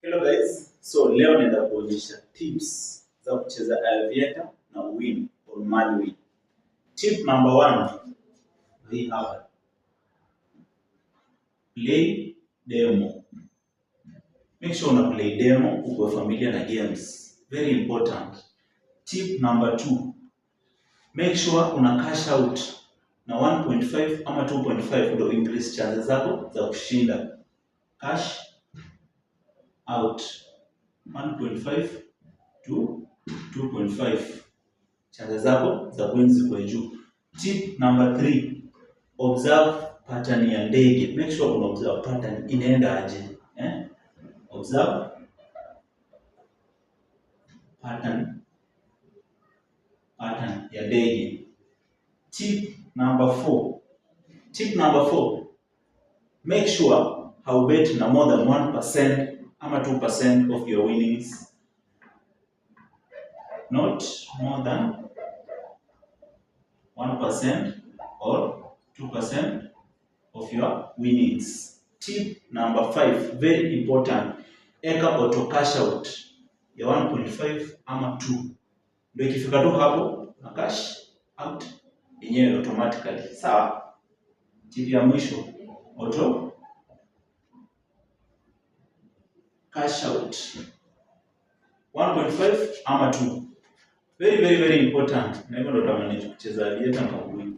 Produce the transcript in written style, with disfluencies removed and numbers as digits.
Hello guys, so leo naenda kuonyesha tips za kucheza aviator na win or mad win. Tip number 1, hii hapa. Play demo. Make sure una play demo uko familiar na games. Very important. Tip number 2, make sure una cash out na 1.5 ama 2.5 ndio increase chances zako za kushinda. Cash out 1.5 to 2.5, chances zako za wins kwa juu. Tip number 3, observe pattern ya ndege. Make sure una observe pattern inaenda aje. Observe pattern ya ndege. Tip number 4, make sure haubet na more than 1% ama 2% of your winnings. Not more than 1% or 2% of your winnings. Tip number 5, very important. Eka auto cash out ya 1.5 ama 2. Ndio ikifika tu hapo na cash out yenyewe automatically. Sawa? Tip ya mwisho, auto cash out 1.5 ama 2. Very important. Na hivyo ndo utamanage kucheza aviator na win.